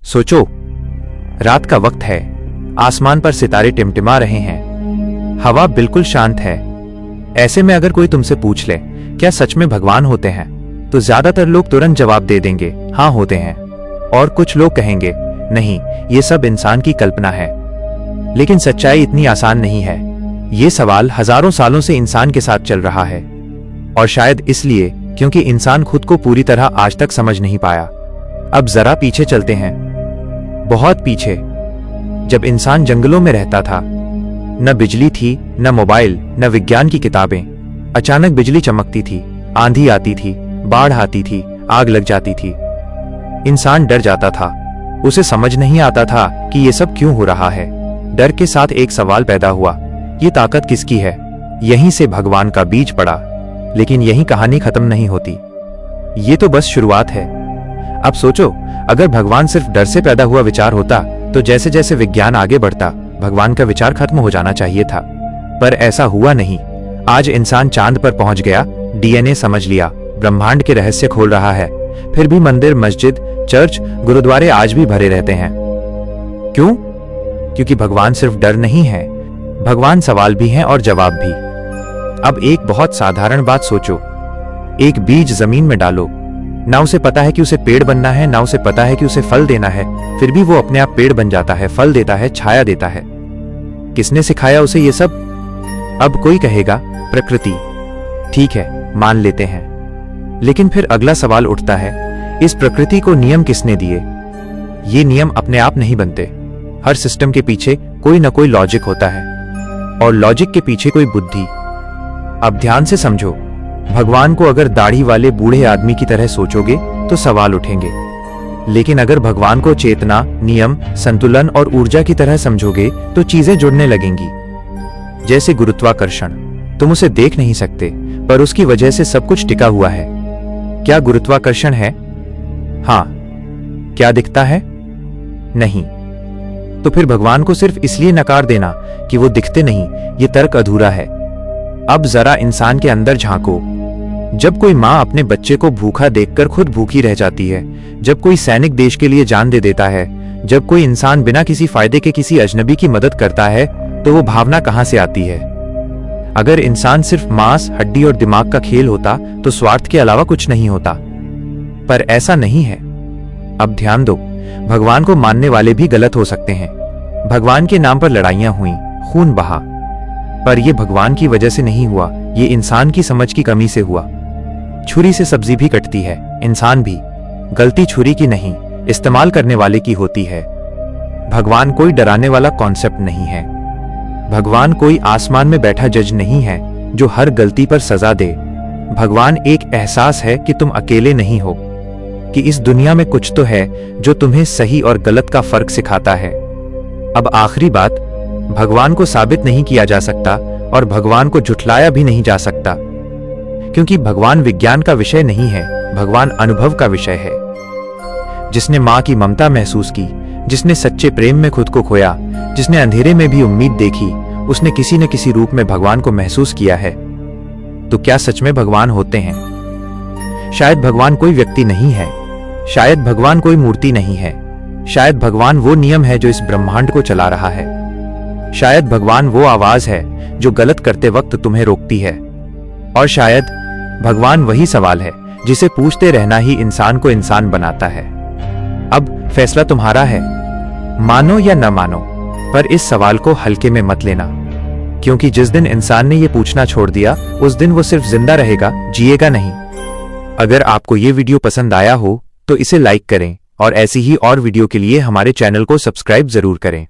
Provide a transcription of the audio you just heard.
सोचो, रात का वक्त है, आसमान पर सितारे टिमटिमा रहे हैं, हवा बिल्कुल शांत है। ऐसे में अगर कोई तुमसे पूछ ले क्या सच में भगवान होते हैं, तो ज्यादातर लोग तुरंत जवाब दे देंगे हाँ होते हैं, और कुछ लोग कहेंगे नहीं, ये सब इंसान की कल्पना है। लेकिन सच्चाई इतनी आसान नहीं है। ये सवाल हजारों सालों से इंसान के साथ चल रहा है, और शायद इसलिए क्योंकि इंसान खुद को पूरी तरह आज तक समझ नहीं पाया। अब जरा पीछे चलते हैं, बहुत पीछे, जब इंसान जंगलों में रहता था। न बिजली थी, न मोबाइल, न विज्ञान की किताबें। अचानक बिजली चमकती थी, आंधी आती थी, बाढ़ आती थी, आग लग जाती थी। इंसान डर जाता था, उसे समझ नहीं आता था कि ये सब क्यों हो रहा है। डर के साथ एक सवाल पैदा हुआ, ये ताकत किसकी है? यहीं से भगवान का बीज पड़ा। लेकिन यही कहानी खत्म नहीं होती, ये तो बस शुरुआत है। अब सोचो, अगर भगवान सिर्फ डर से पैदा हुआ विचार होता तो जैसे जैसे विज्ञान आगे बढ़ता भगवान का विचार खत्म हो जाना चाहिए था। पर ऐसा हुआ नहीं। आज इंसान चांद पर पहुंच गया, डीएनए समझ लिया, ब्रह्मांड के रहस्य खोल रहा है। फिर भी मंदिर, मस्जिद, चर्च, गुरुद्वारे आज भी भरे रहते हैं। क्यों? क्योंकि भगवान सिर्फ डर नहीं है, भगवान सवाल भी हैं और जवाब भी। अब एक बहुत साधारण बात सोचो, एक बीज जमीन में डालो, ना उसे पता है कि उसे पेड़ बनना है, ना उसे पता है कि उसे फल देना है, फिर भी वो अपने आप पेड़ बन जाता है, फल देता है, छाया देता है। किसने सिखाया उसे ये सब? अब कोई कहेगा प्रकृति। ठीक है, मान लेते हैं। लेकिन फिर अगला सवाल उठता है, इस प्रकृति को नियम किसने दिए? ये नियम अपने आप नहीं बनते। हर सिस्टम के पीछे कोई ना कोई लॉजिक होता है, और लॉजिक के पीछे कोई बुद्धि। अब ध्यान से समझो, भगवान को अगर दाढ़ी वाले बूढ़े आदमी की तरह सोचोगे तो सवाल उठेंगे। लेकिन अगर भगवान को चेतना, नियम, संतुलन और ऊर्जा की तरह समझोगे तो चीजें जुड़ने लगेंगी। जैसे गुरुत्वाकर्षण, तुम उसे देख नहीं सकते, पर उसकी वजह से सब कुछ टिका हुआ है। क्या गुरुत्वाकर्षण है? हाँ। क्या दिखता है? नहीं। तो फिर भगवान को सिर्फ इसलिए नकार देना कि वो दिखते नहीं, ये तर्क अधूरा है। अब जरा इंसान के अंदर झांको। जब कोई माँ अपने बच्चे को भूखा देखकर खुद भूखी रह जाती है, जब कोई सैनिक देश के लिए जान दे देता है, जब कोई इंसान बिना किसी फायदे के किसी अजनबी की मदद करता है, तो वो भावना कहां से आती है? अगर इंसान सिर्फ मांस, हड्डी और दिमाग का खेल होता तो स्वार्थ के अलावा कुछ नहीं होता। पर ऐसा नहीं है। अब ध्यान दो, भगवान को मानने वाले भी गलत हो सकते हैं। भगवान के नाम पर लड़ाइयां हुई, खून बहा, पर यह भगवान की वजह से नहीं हुआ, ये इंसान की समझ की कमी से हुआ। छुरी से सब्जी भी कटती है, इंसान भी। गलती छुरी की नहीं, इस्तेमाल करने वाले की होती है। भगवान कोई डराने वाला कॉन्सेप्ट नहीं है। भगवान कोई आसमान में बैठा जज नहीं है जो हर गलती पर सजा दे। भगवान एक एहसास है कि तुम अकेले नहीं हो, कि इस दुनिया में कुछ तो है जो तुम्हें सही और गलत का फर्क सिखाता है। अब आखिरी बात, भगवान को साबित नहीं किया जा सकता और भगवान को झुठलाया भी नहीं जा सकता, क्योंकि भगवान विज्ञान का विषय नहीं है, भगवान अनुभव का विषय है। जिसने मां की ममता महसूस की, जिसने सच्चे प्रेम में खुद को खोया, जिसने अंधेरे में भी उम्मीद देखी, उसने किसी न किसी रूप में भगवान को महसूस किया है। तो क्या सच में भगवान होते हैं? शायद भगवान कोई व्यक्ति नहीं है, शायद भगवान कोई मूर्ति नहीं है, शायद भगवान वो नियम है जो इस ब्रह्मांड को चला रहा है। शायद भगवान वो आवाज है जो गलत करते वक्त तुम्हें रोकती है, और शायद भगवान वही सवाल है जिसे पूछते रहना ही इंसान को इंसान बनाता है। अब फैसला तुम्हारा है, मानो या न मानो, पर इस सवाल को हल्के में मत लेना, क्योंकि जिस दिन इंसान ने यह पूछना छोड़ दिया उस दिन वो सिर्फ जिंदा रहेगा, जिएगा नहीं। अगर आपको ये वीडियो पसंद आया हो तो इसे लाइक करें, और ऐसी ही और वीडियो के लिए हमारे चैनल को सब्सक्राइब जरूर करें।